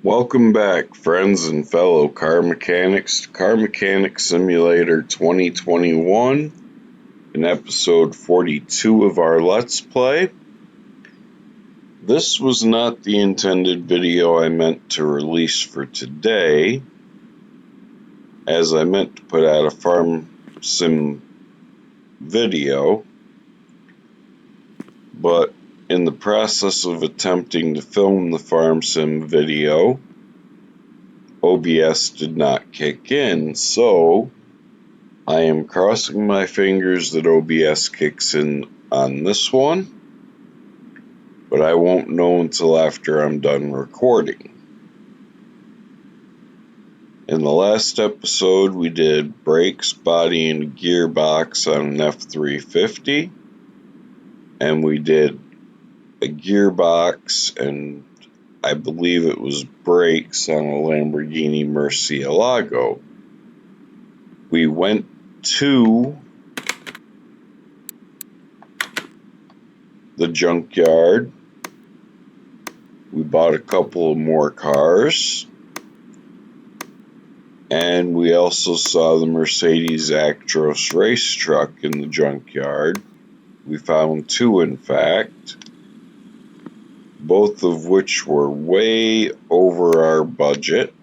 Welcome back, friends and fellow car mechanics, to Car Mechanic Simulator 2021 in episode 42 of our Let's Play. This was not the intended video I meant to release for today, as I meant to put out a farm sim video, but in the process of attempting to film the farm sim video, OBS did not kick in, so I am crossing my fingers that OBS kicks in on this one, but I won't know until after I'm done recording. In the last episode, we did brakes, body, and gearbox on an F350, and we did a gearbox and I believe it was brakes on a Lamborghini Murcielago. We went to the junkyard. We bought a couple of more cars. And we also saw the Mercedes Actros race truck in the junkyard. We found two, in fact, both of which were way over our budget,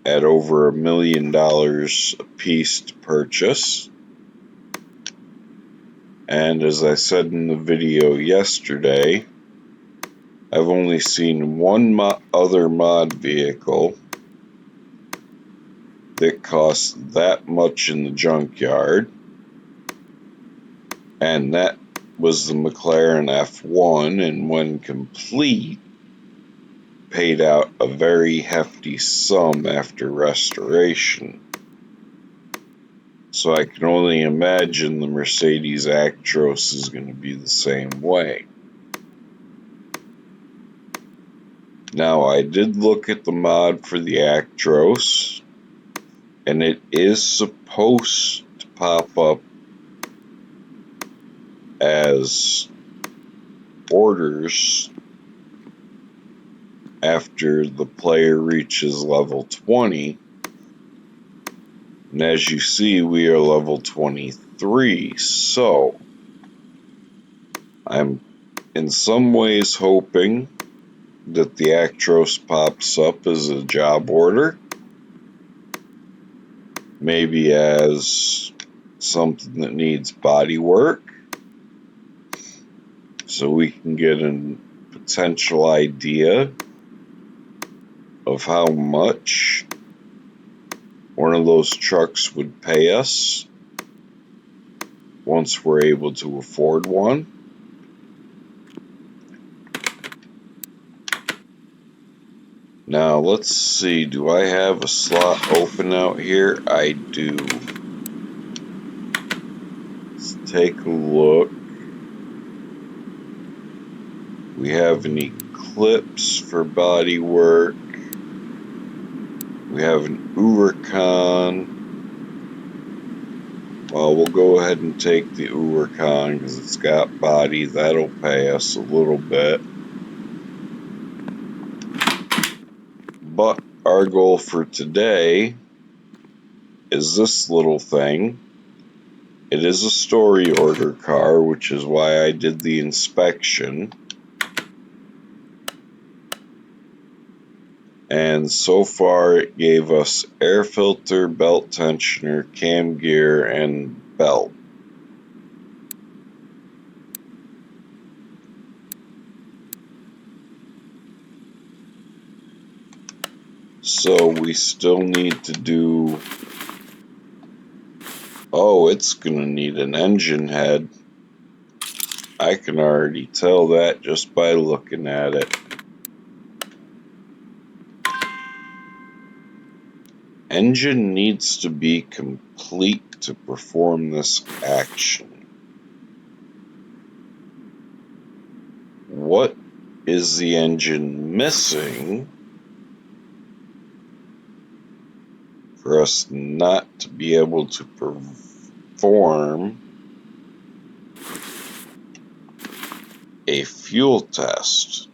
at over $1 million a piece to purchase. And as I said in the video yesterday, I've only seen one other mod vehicle that costs that much in the junkyard, and that was the McLaren F1, and when complete, paid out a very hefty sum after restoration. So I can only imagine the Mercedes Actros is going to be the same way. Now, I did look at the mod for the Actros, and it is supposed to pop up as orders after the player reaches level 20. And as you see, we are level 23, so I'm in some ways hoping that the Actros pops up as a job order, maybe as something that needs body work, so we can get a potential idea of how much one of those trucks would pay us once we're able to afford one. Now let's see, do I have a slot open out here? I do. Let's take a look. We have an Eclipse for body work. We have an Huracan. Well, we'll go ahead and take the Huracan because it's got body. That'll pay us a little bit. But our goal for today is this little thing. It is a story order car, which is why I did the inspection. And so far it gave us air filter, belt tensioner, cam gear, and belt. So we still need to do... Oh, it's going to need an engine head. I can already tell that just by looking at it. Engine needs to be complete to perform this action. What is the engine missing for us not to be able to perform a fuel test?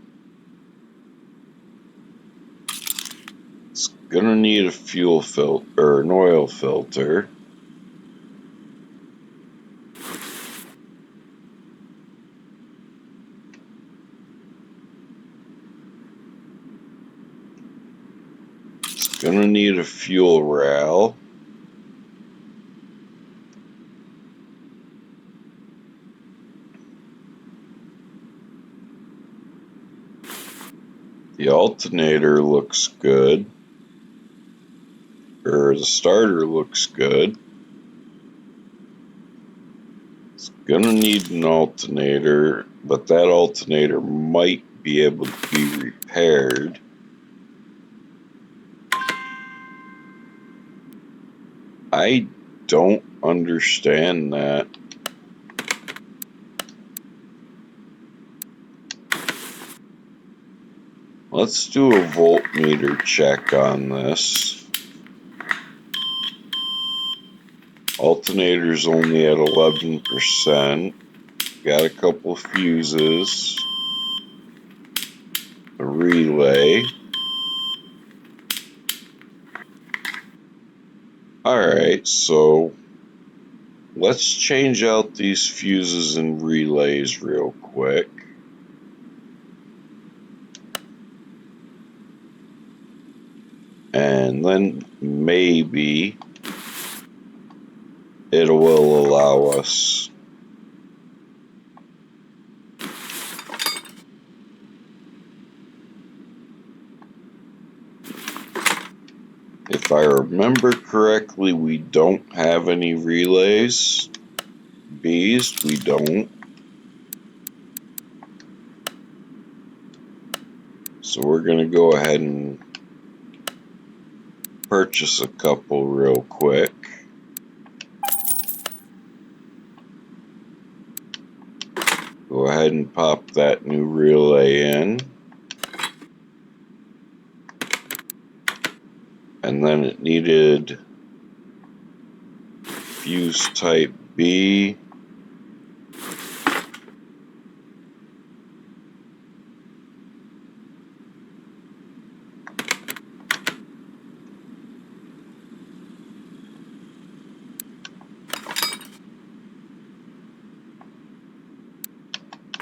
Gonna need a fuel filter or an oil filter. Gonna need a fuel rail. The alternator looks good, or the starter looks good. It's gonna need an alternator, but that alternator might be able to be repaired. I don't understand that. Let's do a voltmeter check on this. Alternator's only at 11%. Got a couple of fuses. A relay. Alright, so let's change out these fuses and relays real quick. And then maybe it will allow us if I remember correctly, we don't have any relays. B's, we don't. So we're going to go ahead and purchase a couple real quick. Go ahead and pop that new relay in. And then it needed fuse type B.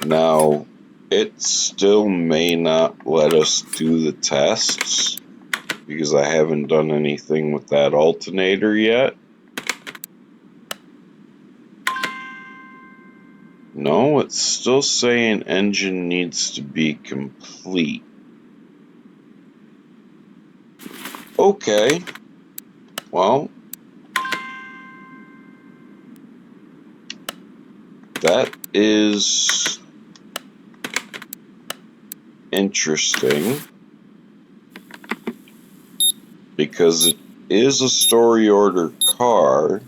Now, it still may not let us do the tests because I haven't done anything with that alternator yet. No, it's still saying engine needs to be complete. Okay, well, that is interesting because it is a story order car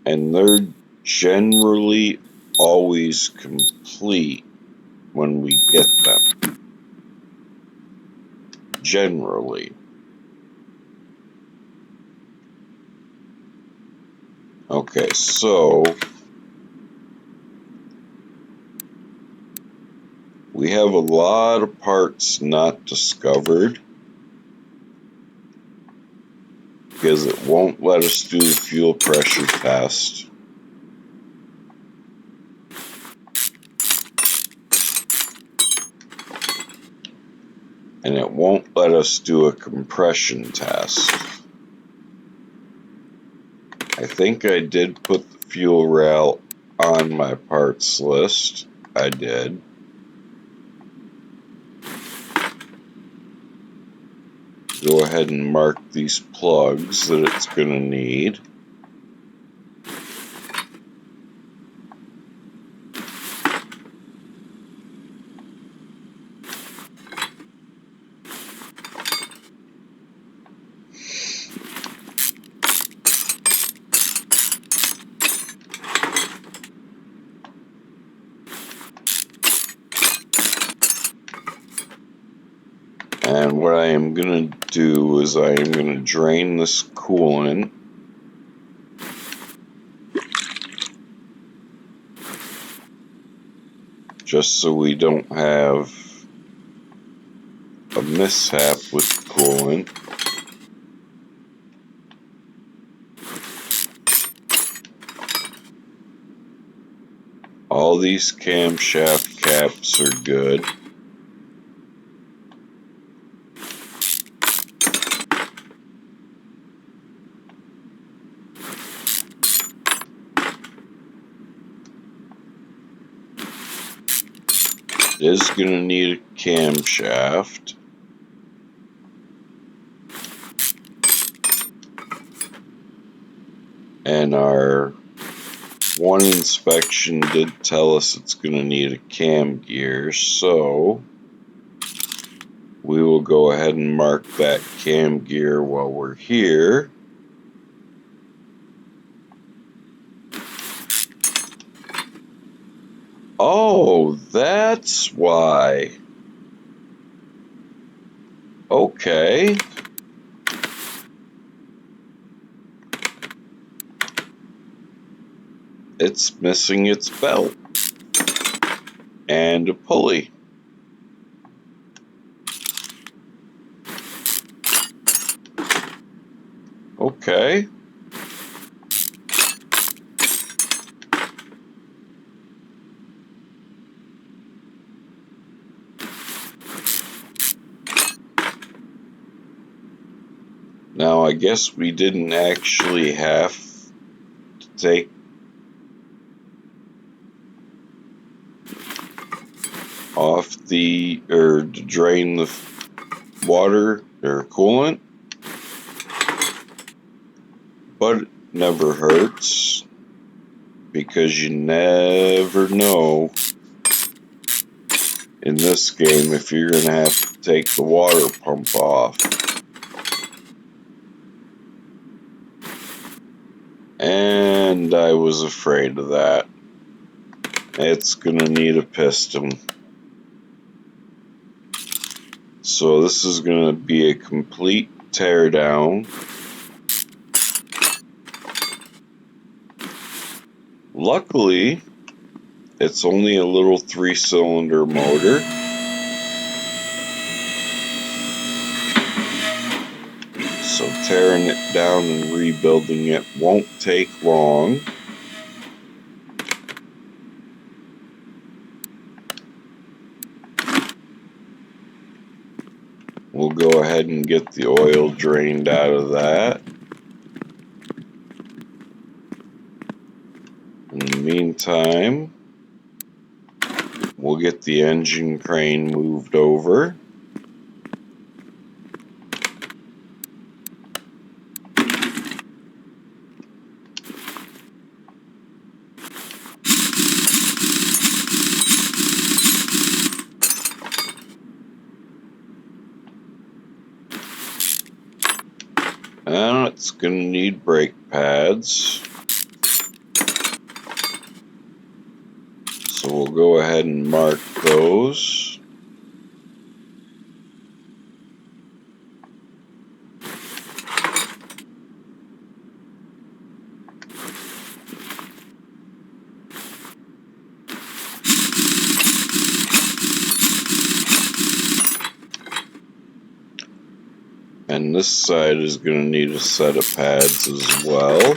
and they're generally always complete when we get them. Generally. Okay, so we have a lot of parts not discovered because it won't let us do the fuel pressure test. And it won't let us do a compression test. I think I did put the fuel rail on my parts list. I did. Go ahead and mark these plugs that it's going to need. And what I am going to do is I am going to drain this coolant. Just so we don't have a mishap with coolant. All these camshaft caps are good. It is going to need a camshaft. And our one inspection did tell us it's going to need a cam gear, so we will go ahead and mark that cam gear while we're here. Oh, that's why. Okay. It's missing its belt and a pulley. Okay. Now, I guess we didn't actually have to take off to drain the water or coolant, but it never hurts because you never know in this game if you're going to have to take the water pump off. And I was afraid of that. It's going to need a piston. So this is going to be a complete teardown. Luckily, it's only a little 3-cylinder motor. So tearing it down and rebuilding it won't take long. We'll go ahead and get the oil drained out of that. In the meantime, we'll get the engine crane moved over. And it's going to need brake pads. So we'll go ahead and mark those. And this side is going to need a set of pads as well.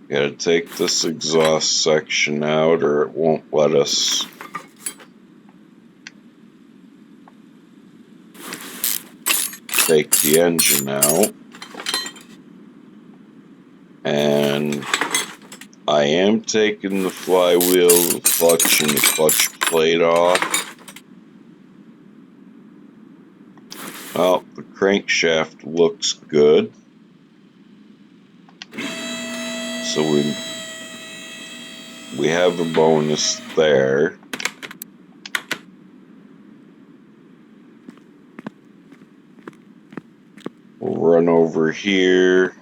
Gotta take this exhaust section out or it won't let us take the engine out. And I am taking the flywheel, the clutch, and the clutch plate off. Well, the crankshaft looks good. So we have a bonus there. We'll run over here.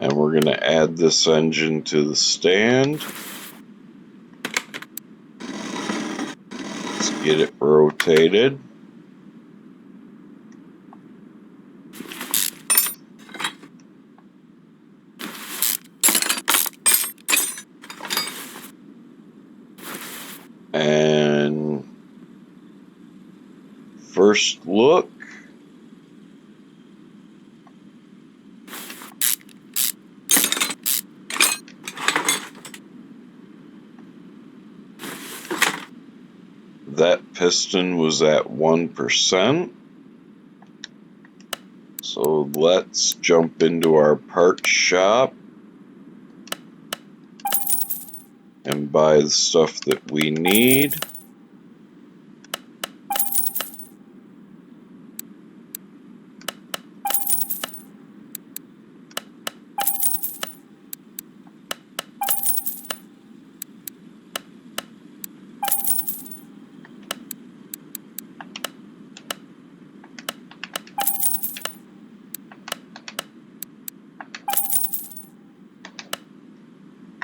And we're going to add this engine to the stand. Let's get it rotated. And first look, that piston was at 1%. So let's jump into our parts shop and buy the stuff that we need.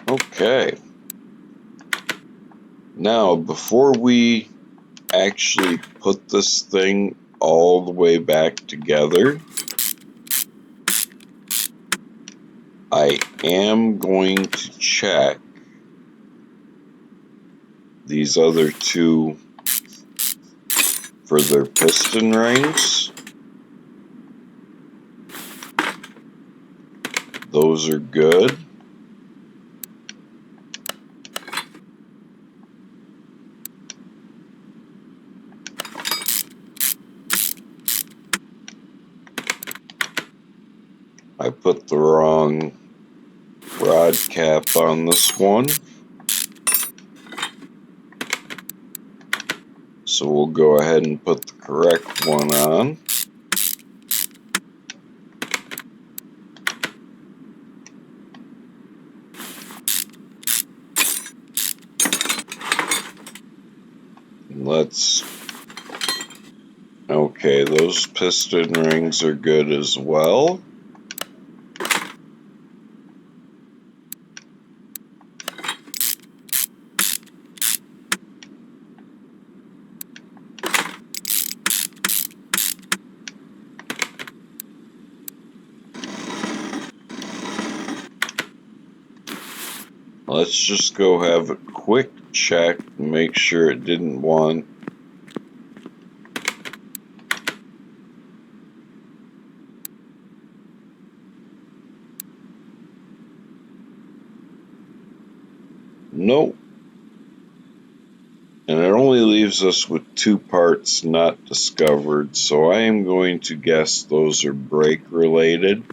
Okay. Now, before we actually put this thing all the way back together, I am going to check these other two for their piston rings. Those are good. I put the wrong rod cap on this one, so we'll go ahead and put the correct one on. Okay, those piston rings are good as well. Let's just go have a quick check and make sure it didn't want nope. And it only leaves us with 2 parts not discovered, so I am going to guess those are brake related.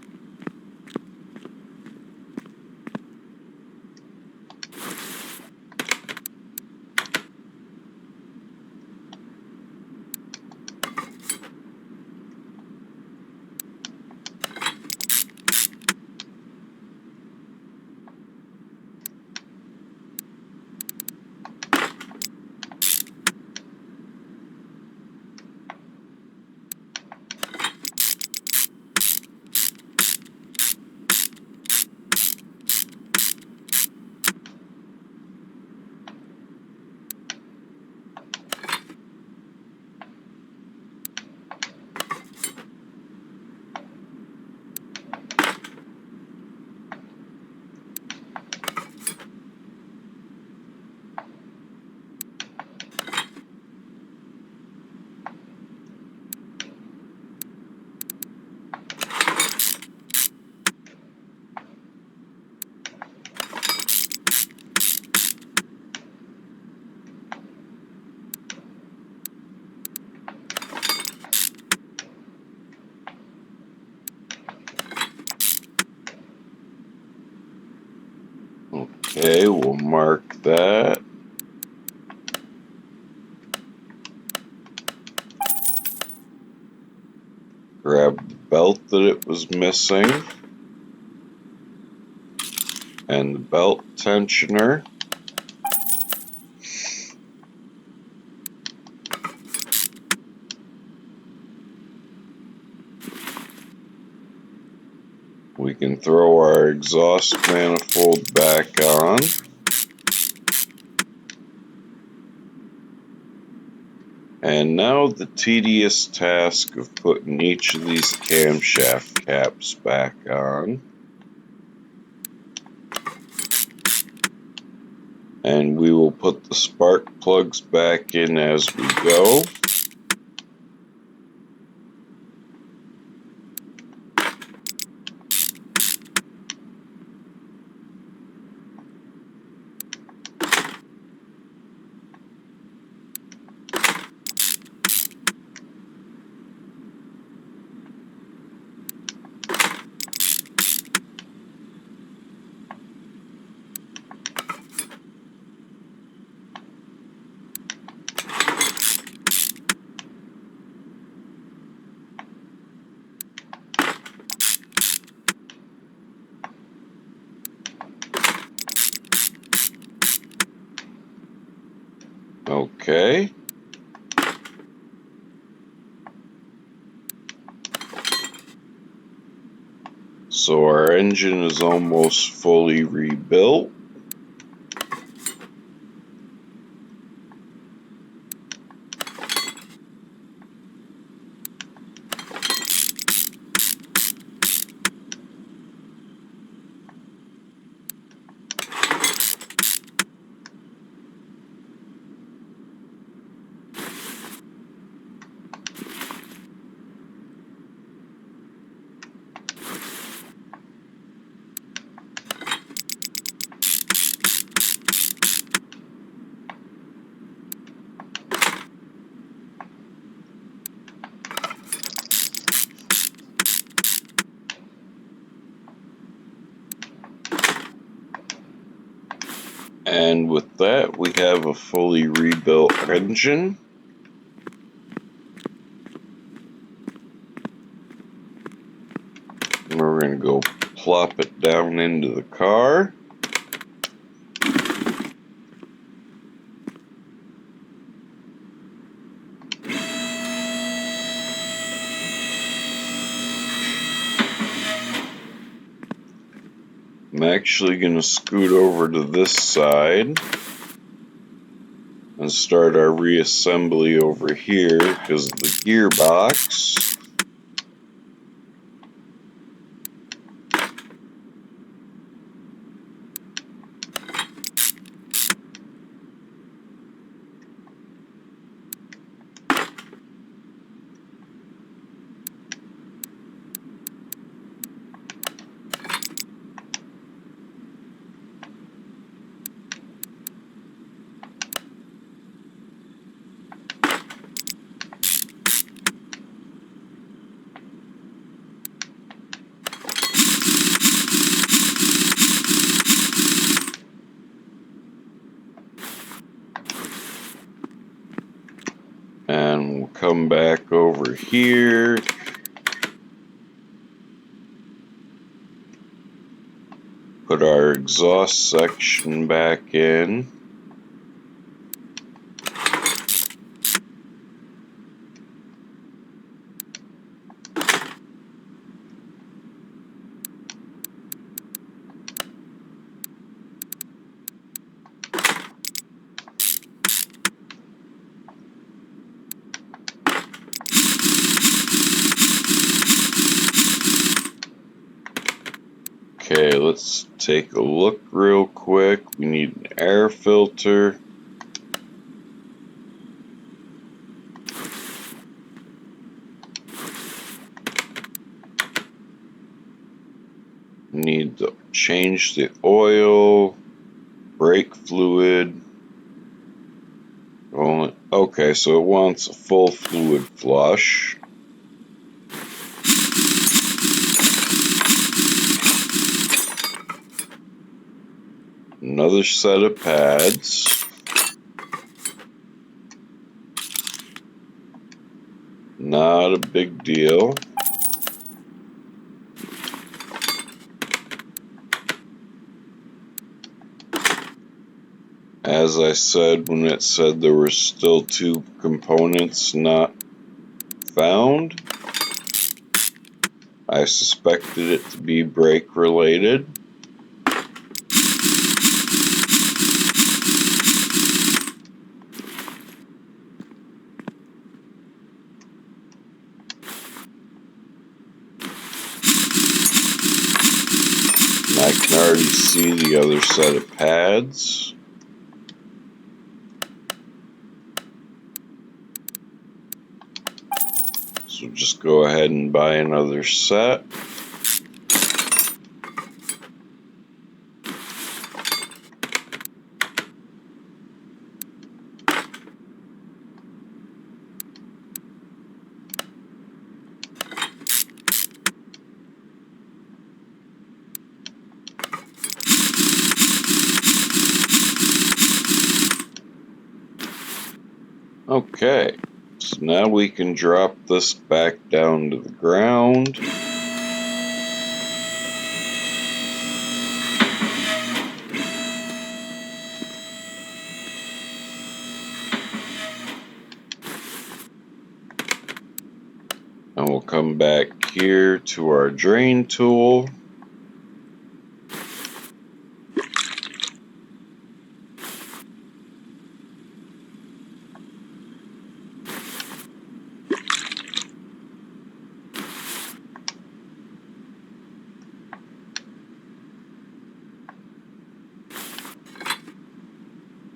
Okay, we'll mark that. Grab the belt that it was missing and the belt tensioner. We We can throw our exhaust manifold back on. And now the tedious task of putting each of these camshaft caps back on. And we will put the spark plugs back in as we go. Okay. So our engine is almost fully rebuilt. And with that, we have a fully rebuilt engine. And we're going to go plop it down into the car. I'm actually going to scoot over to this side and start our reassembly over here because of the gearbox. And we'll come back over here. Put our exhaust section back in. Okay, let's take a look real quick. We need an air filter. Need to change the oil, brake fluid. Okay, so it wants a full fluid flush. Another set of pads. Not a big deal. As I said when it said there were still 2 components not found, I suspected it to be brake related. And I can already see the other set of pads. So just go ahead and buy another set. Okay, so now we can drop this back down to the ground. And we'll come back here to our drain tool.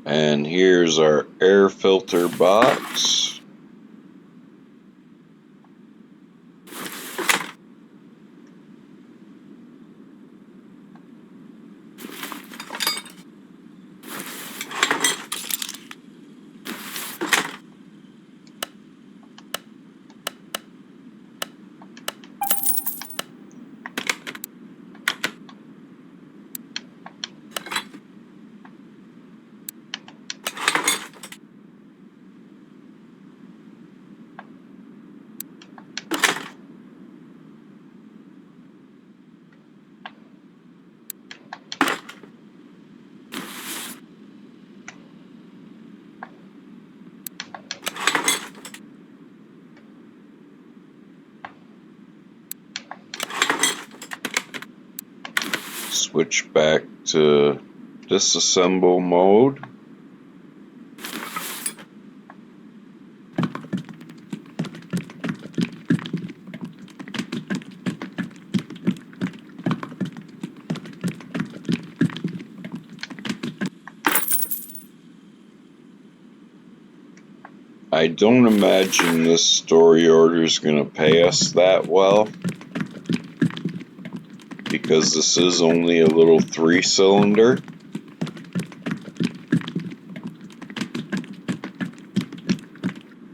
And here's our air filter box. Switch back to disassemble mode. I don't imagine this story order is going to pay us that well, because this is only a little 3-cylinder.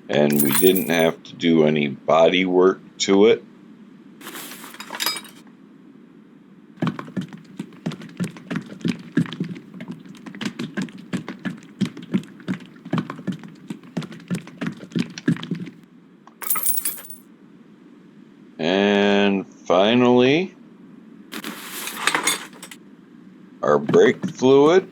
And we didn't have to do any body work to it. And finally, our brake fluid.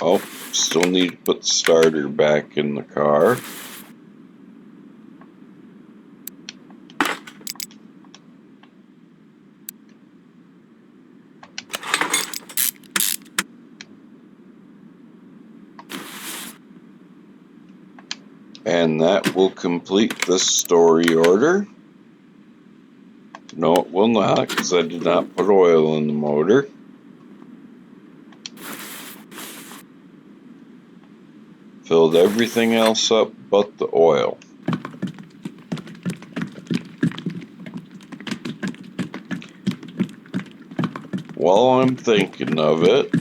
Oh, still need to put the starter back in the car. And that will complete this story order. No, it will not, because I did not put oil in the motor. Filled everything else up but the oil. While I'm thinking of it,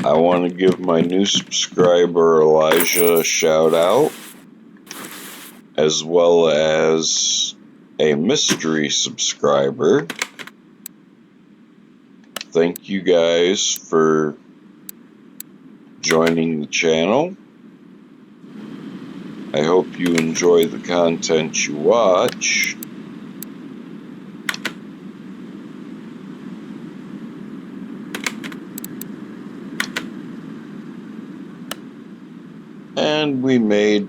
I want to give my new subscriber Elijah a shout out, as well as a mystery subscriber. Thank you guys for joining the channel. I hope you enjoy the content you watch. and we made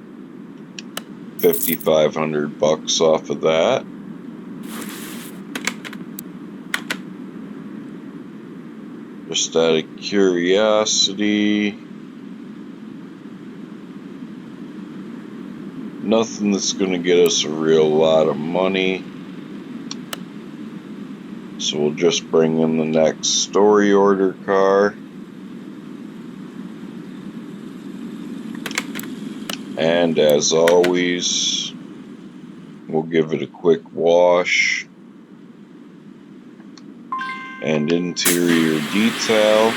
$5,500 off of that. Just out of curiosity, nothing that's going to get us a real lot of money, so we'll just bring in the next story order car. And as always, we'll give it a quick wash and interior detail.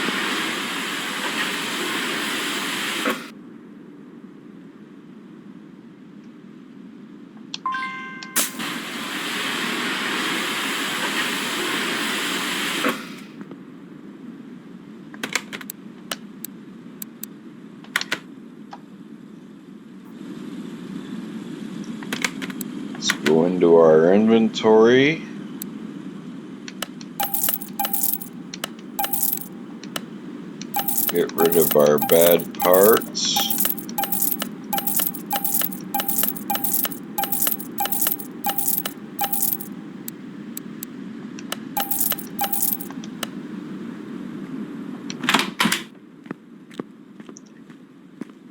Let's go into our inventory. Get rid of our bad parts.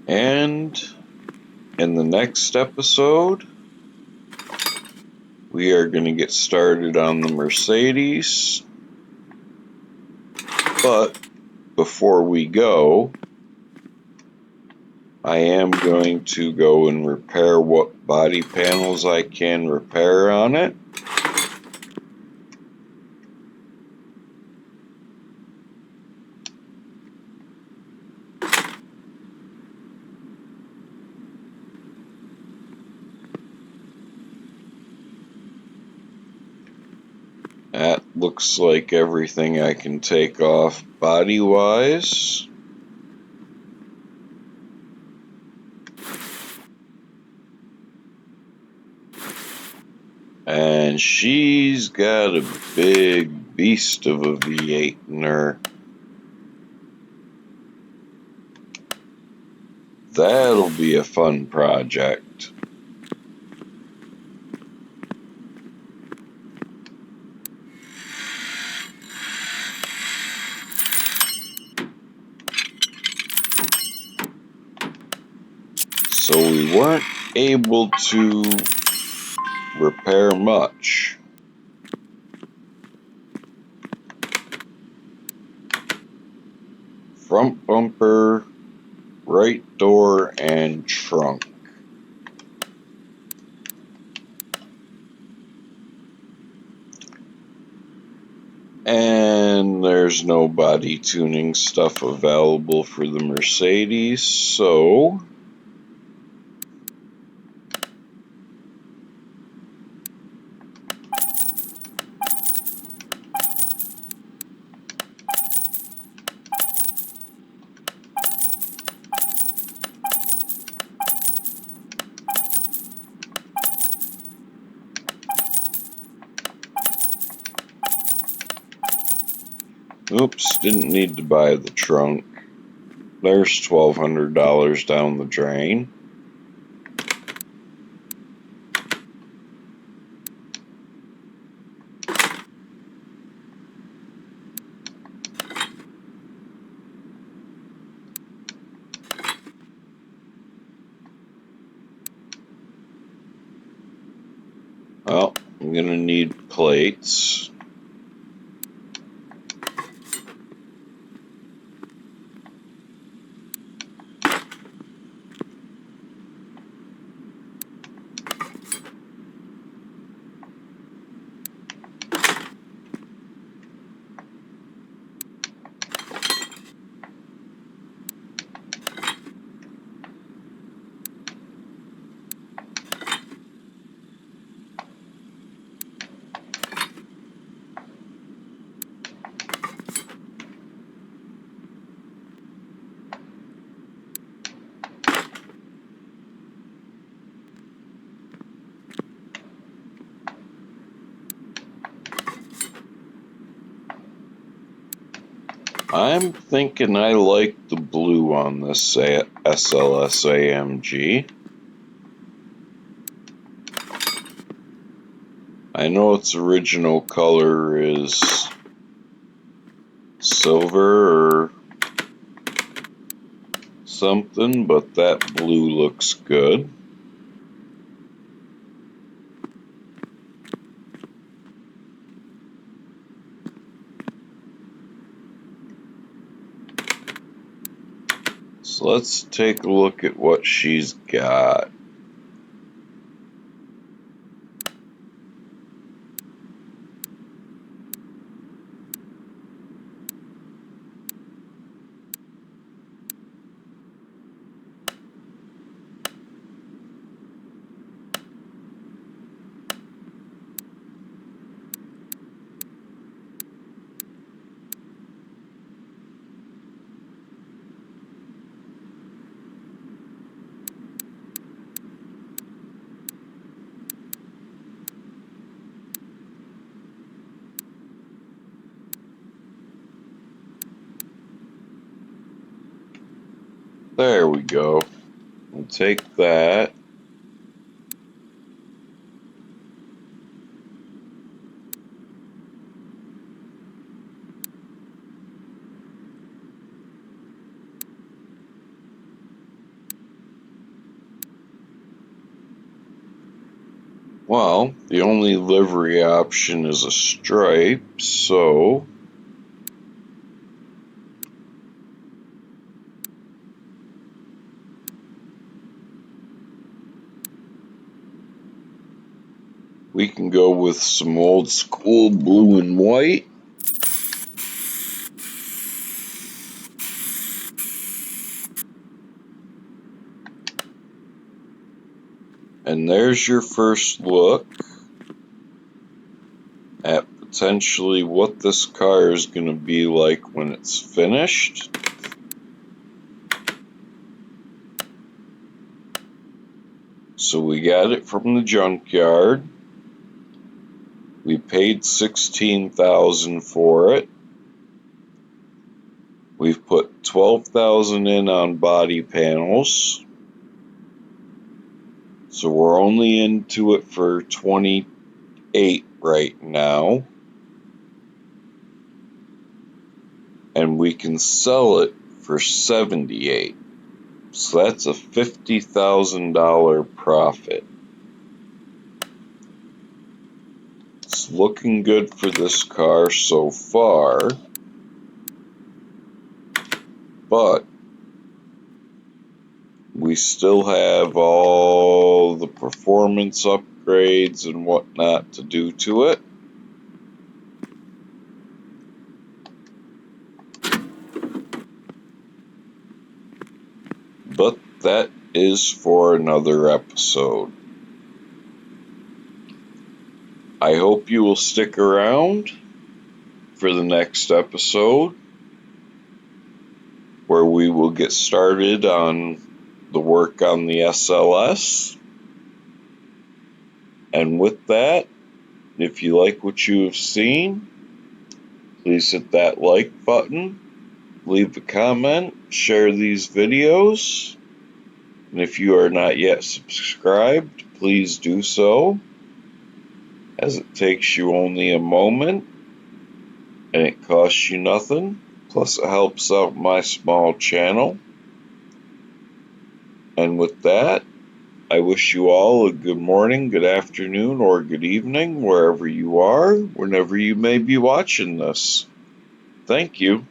And in the next episode, we are going to get started on the Mercedes. But before we go, I am going to go and repair what body panels I can repair on it. That looks like everything I can take off body-wise. And she's got a big beast of a V8 in her. That'll be a fun project. So we weren't able to repair much. Front bumper, right door, and trunk. And there's no body tuning stuff available for the Mercedes, so oops, didn't need to buy the trunk. There's $1,200 down the drain. Well, I'm gonna need plates. I'm thinking I like the blue on this SLS AMG. I know its original color is silver or something, but that blue looks good. So let's take a look at what she's got. There we go. We'll take that. Well, the only livery option is a stripe, so we can go with some old school blue and white. And there's your first look at potentially what this car is going to be like when it's finished. So we got it from the junkyard. We paid $16,000 for it. We've put $12,000 in on body panels. So we're only into it for $28,000 right now. And we can sell it for $78,000. So that's a $50,000 profit. It's looking good for this car so far, but we still have all the performance upgrades and whatnot to do to it. But that is for another episode. I hope you will stick around for the next episode, where we will get started on the work on the SLS. And with that, if you like what you have seen, please hit that like button, leave a comment, share these videos, and if you are not yet subscribed, please do so, as it takes you only a moment and it costs you nothing, plus it helps out my small channel. And with that, I wish you all a good morning, good afternoon, or good evening, wherever you are, whenever you may be watching this. Thank you.